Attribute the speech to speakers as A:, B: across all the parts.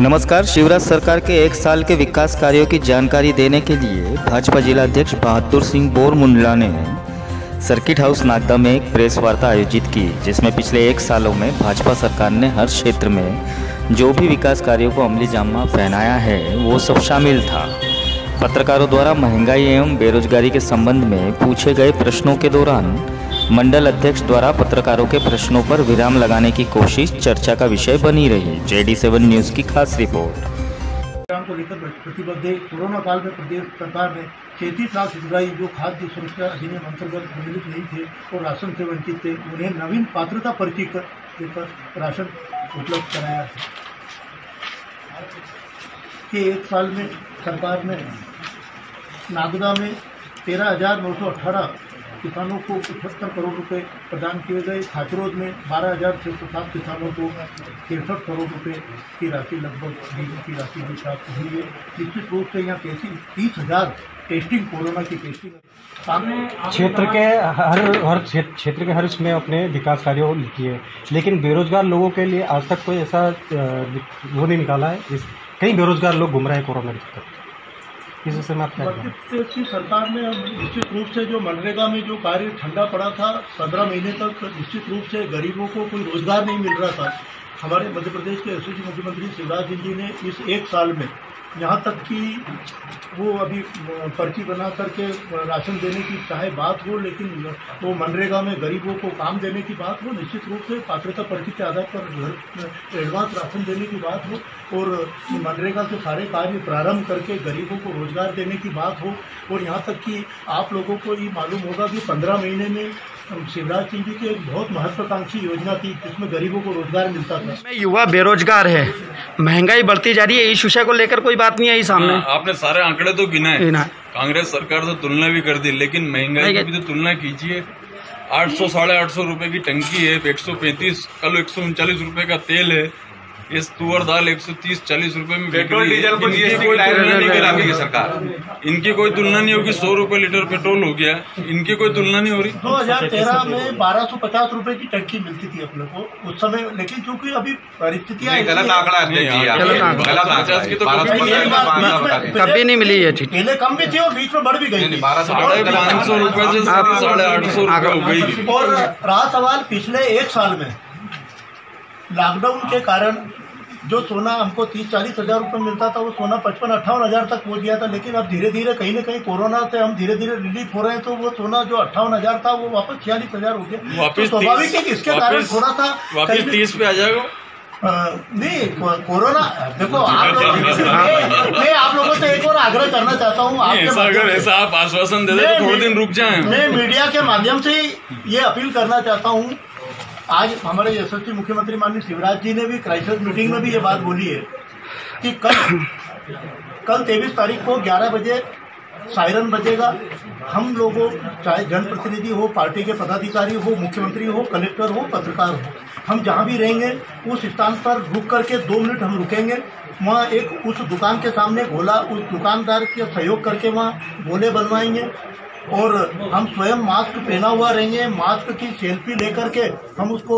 A: नमस्कार। शिवराज सरकार के एक साल के विकास कार्यों की जानकारी देने के लिए भाजपा जिलाध्यक्ष बहादुर सिंह बोरमुंडला ने सर्किट हाउस नागदा में एक प्रेस वार्ता आयोजित की, जिसमें पिछले एक सालों में भाजपा सरकार ने हर क्षेत्र में जो भी विकास कार्यों को अमली जामा पहनाया है वो सब शामिल था। पत्रकारों द्वारा महंगाई एवं बेरोजगारी के संबंध में पूछे गए प्रश्नों के दौरान मंडल अध्यक्ष द्वारा पत्रकारों के प्रश्नों पर विराम लगाने की कोशिश चर्चा का विषय बनी रही। JD7 न्यूज़ की खास रिपोर्ट।
B: को लेकर प्रतिबद्ध है। कोरोना काल में प्रदेश सरकार ने 33 लाख हितग्राही जो खाद्य सुरक्षा अधिनियम अंतर्गत सम्मिलित नहीं थे और राशन से वंचित थे, उन्हें नवीन पात्रता पर्ची देकर राशन उपलब्ध कराया है। कि एक साल में सरकार ने नागदा में 13,918 किसानों को 75 करोड़ रुपए प्रदान किए गए। खाचरोद में 12,607 किसानों को 63 करोड़ रुपए की राशि लगभग की राशि भी प्राप्त हुई है। निश्चित रूप से यहाँ 30,000 टेस्टिंग, कोरोना की टेस्टिंग
C: क्षेत्र के हर इसमें अपने विकास कार्यों किए, लेकिन बेरोजगार लोगों के लिए आज तक कोई ऐसा वो नहीं निकाला है। कई बेरोजगार लोग घूम रहे हैं कोरोना के तहत। इस विषय में आप क्या कहेंगे?
B: की सरकार ने निश्चित रूप से जो मनरेगा में जो कार्य ठंडा पड़ा था 15 महीने तक, निश्चित रूप से गरीबों को कोई रोजगार नहीं मिल रहा था। हमारे मध्य प्रदेश के यशस्वी मुख्यमंत्री शिवराज सिंह जी ने इस एक साल में यहाँ तक कि वो अभी पर्ची बना करके राशन देने की चाहे बात हो, लेकिन वो मनरेगा में गरीबों को काम देने की बात हो, निश्चित रूप से पात्रता पर्ची के आधार पर एडवांस राशन देने की बात हो, और मनरेगा के सारे कार्य प्रारंभ करके गरीबों को रोजगार देने की बात हो। और यहाँ तक कि आप लोगों को ये मालूम होगा कि 15 महीने में शिवराज सिंह जी की एक बहुत महत्वाकांक्षी योजना थी जिसमें गरीबों को रोजगार मिलता था।
D: युवा बेरोजगार है, महंगाई बढ़ती जा रही है, इस विषय को लेकर कोई बात नहीं आई सामने।
E: आपने सारे आंकड़े तो गिनाए। कांग्रेस सरकार तो तुलना भी कर दी, लेकिन महंगाई की भी तो तुलना कीजिए। 800 साढ़े 800 रुपए की टंकी है, 135 कल 139 रुपए का तेल है, इस तुअर दाल 130-40 रुपए में
F: पेट्रोल डीजल को कोई तुलना नहीं करेगी सरकार।
E: इनकी कोई तुलना नहीं होगी। 100 रुपए लीटर पेट्रोल हो गया, इनकी कोई तुलना नहीं हो रही।
B: 2013 में 1250 रुपए की टंकी मिलती थी अपने को उस समय, लेकिन चूंकि अभी परिस्थितियां
F: गलत आंकड़ा
D: कभी नहीं मिली है।
B: पहले कम भी थी और बीच में बढ़ भी गई।
E: 550 रुपए से 850 रुपए हो गई।
B: और रहा सवाल पिछले एक साल में लॉकडाउन के कारण जो सोना हमको 30-40 हज़ार रुपये मिलता था, वो सोना 55-58 हज़ार तक पहुंच गया था। लेकिन अब धीरे धीरे कहीं न कहीं कोरोना से हम धीरे धीरे रिलीफ हो रहे हैं, तो वो सोना जो 58 हज़ार था वो वापस 46 हज़ार हो गया। तो स्वाभाविक है कि इसके कारण थोड़ा सा
E: वापस 30 पे आ जाएगा।
B: नहीं, कोरोना देखो मैं आप लोगों से एक और आग्रह करना चाहता हूँ।
E: ऐसा आप आश्वासन दे दे तो थोड़े दिन रुक जाएं।
B: मैं मीडिया के माध्यम से ये अपील करना चाहता हूँ। आज हमारे यशस्वी मुख्यमंत्री माननीय शिवराज जी ने भी क्राइसिस मीटिंग में भी ये बात बोली है कि कल 23 तारीख को 11 बजे सायरन बजेगा। हम लोगों, चाहे जनप्रतिनिधि हो, पार्टी के पदाधिकारी हो, मुख्यमंत्री हो, कलेक्टर हो, पत्रकार हो, हम जहाँ भी रहेंगे उस स्थान पर रुक करके 2 मिनट हम रुकेंगे। वहाँ एक उस दुकान के सामने गोला, उस दुकानदार के सहयोग करके वहाँ गोले बनवाएंगे और हम स्वयं मास्क पहना हुआ रहेंगे। मास्क की सेल्फी लेकर के हम उसको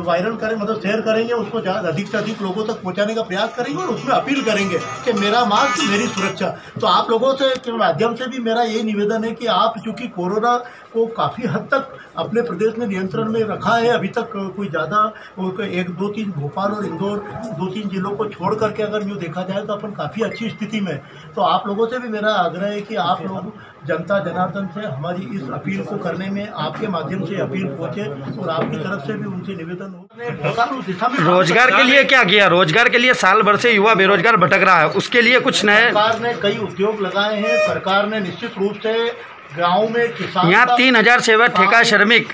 B: वायरल करें, मतलब शेयर करेंगे, उसको अधिक से अधिक लोगों तक पहुंचाने का प्रयास करेंगे और उसमें अपील करेंगे कि मेरा मास्क मेरी सुरक्षा। तो आप लोगों से के माध्यम से भी मेरा ये निवेदन है कि आप, चूंकि कोरोना को काफ़ी हद तक अपने प्रदेश में नियंत्रण में रखा है, अभी तक कोई ज़्यादा 1-2-3 भोपाल और इंदौर 2-3 जिलों को छोड़ करके अगर यूँ देखा जाए तो अपन काफ़ी अच्छी स्थिति में। तो आप लोगों से भी मेरा आग्रह है कि आप लोग जनता जनार्दन से हमारी इस अपील को करने में आपके माध्यम से अपील पहुंचे और आपकी तरफ से भी उनसे निवेदन हो।
D: रोजगार के लिए क्या किया? रोजगार के लिए साल भर से युवा बेरोजगार भटक रहा है, उसके लिए कुछ नए
B: सरकार ने कई उद्योग लगाए हैं। सरकार ने निश्चित रूप से गाँव में किसान,
D: यहाँ 3,000 सेवक ठेका श्रमिक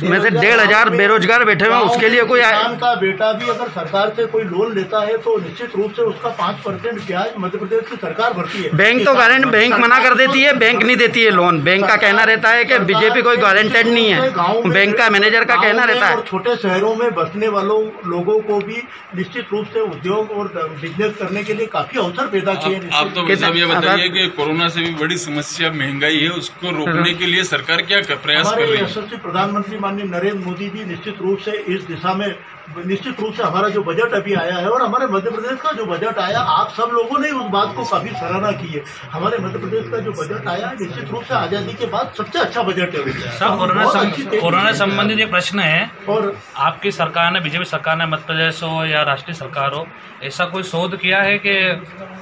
D: में से 1,500 बेरोजगार बैठे हुए हैं, उसके लिए कोई
B: किसान का बेटा भी अगर सरकार से कोई लोन लेता है तो निश्चित रूप से उसका 5% ब्याज मध्य प्रदेश की सरकार भरती है।
D: बैंक तो गारंटी, बैंक मना कर देती है, बैंक नहीं देती है लोन। बैंक का कहना रहता है कि बीजेपी कोई गारंटेड नहीं है, बैंक का मैनेजर का कहना रहता है।
B: छोटे शहरों में बसने वालों लोगों को भी निश्चित रूप से उद्योग और बिजनेस करने के लिए काफी अवसर पैदा किए।
E: आप तो ये बताइए कि कोरोना से भी बड़ी समस्या महंगाई है, उसको रोकने के लिए सरकार क्या प्रयास कर रही है?
B: प्रधानमंत्री माननीय नरेंद्र मोदी जी निश्चित रूप से इस दिशा में निश्चित रूप से हमारा जो बजट अभी आया है और हमारे मध्य प्रदेश का जो बजट आया, आप सब लोगों ने उस बात को काफी सराहना की है। हमारे मध्य प्रदेश का जो बजट आया निश्चित रूप से आजादी के बाद सबसे अच्छा बजट है।
G: सर, कोरोना संबंधित एक प्रश्न है,
B: और
G: आपकी सरकार ने, बीजेपी सरकार ने, मध्य प्रदेश हो या राष्ट्रीय सरकार हो, ऐसा कोई शोध किया है कि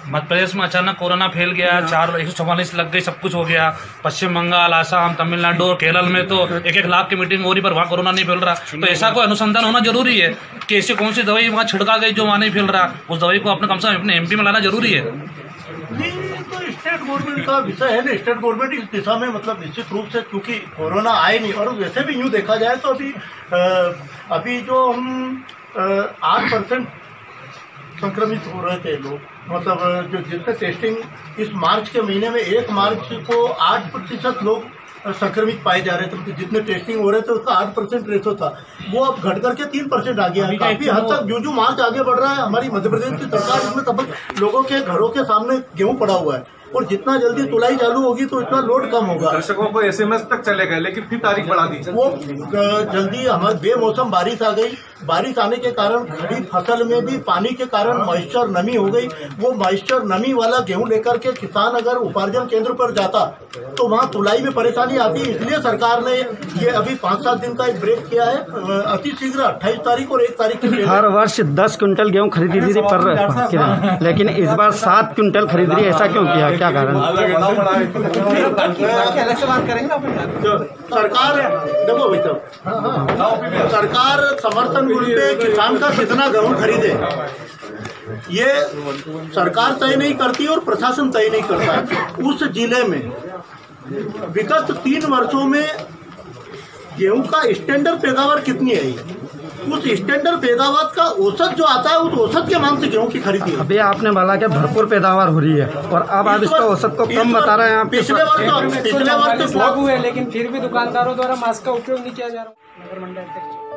G: मध्य प्रदेश में अचानक कोरोना फैल गया, 144 लग गई, सब कुछ हो गया, पश्चिम बंगाल, आसाम, तमिलनाडु और केरल में तो 1-1 लाख की मीटिंग हो रही पर वहाँ कोरोना नहीं फैल रहा। तो ऐसा कोई अनुसंधान होना जरूरी है कि ऐसी कौन सी दवाई वहाँ छिड़का गई जो वहाँ नहीं फैल रहा, उस दवाई को अपने कम से कम अपने एमपी में लाना जरूरी है।
B: नहीं, तो स्टेट गवर्नमेंट का विषय है ना, स्टेट गवर्नमेंट इस दिशा में मतलब निश्चित रूप से, क्योंकि कोरोना आए नहीं और वैसे भी यूँ देखा जाए तो अभी जो हम 8% संक्रमित हो रहे थे लोग, मतलब जो जितने टेस्टिंग इस मार्च के महीने में 1 मार्च को 8% लोग संक्रमित पाए जा रहे थे, मतलब जितने टेस्टिंग हो रहे थे उसका 8% रेशो था, वो अब घट करके 3% आ गया है। काफी हद तक जो मार्च आगे बढ़ रहा है, हमारी मध्य प्रदेश की सरकार इसमें तब लोगों के घरों के सामने गेहूं पड़ा हुआ है और जितना जल्दी तुलाई चालू होगी तो इतना लोड कम होगा।
H: दर्शकों को SMS तक चलेगा, लेकिन फिर तारीख बढ़ा दी।
B: वो जल्दी हमारे बेमौसम बारिश आ गई, बारिश आने के कारण खरीफ फसल में भी पानी के कारण मॉइस्चर नमी हो गई। वो मॉइस्चर नमी वाला गेहूं लेकर के किसान अगर उपार्जन केंद्र पर जाता तो वहाँ तुलाई में परेशानी आती, इसलिए सरकार ने ये अभी 5-7 दिन का एक ब्रेक किया है। अति शीघ्र 28 तारीख और 1 तारीख के
D: हर वर्ष 10 क्विंटल गेहूँ खरीदी थी पर लेकिन इस बार 7 क्विंटल खरीद रही, ऐसा क्यों किया, क्या कारण?
B: सरकार देखो भाई साहब, सरकार समर्थन मूल्य पे किसान का कितना गेहूं खरीदे ये सरकार तय नहीं करती और प्रशासन तय नहीं करता। उस जिले में विगत 3 वर्षों में गेहूं का स्टैंडर्ड पैदावार कितनी है, उस स्टैंडर्ड पैदावार का औसत जो आता है उस औसत के मान से गेहूं की खरीदी है।
D: अभी आपने बोला कि भरपूर पैदावार हो रही है और अब आप इसका औसत को कम बता रहे हैं।
B: पिछले वर्ष तो
I: लागू है, लेकिन फिर भी दुकानदारों द्वारा मास्क का उपयोग नहीं किया जा रहा।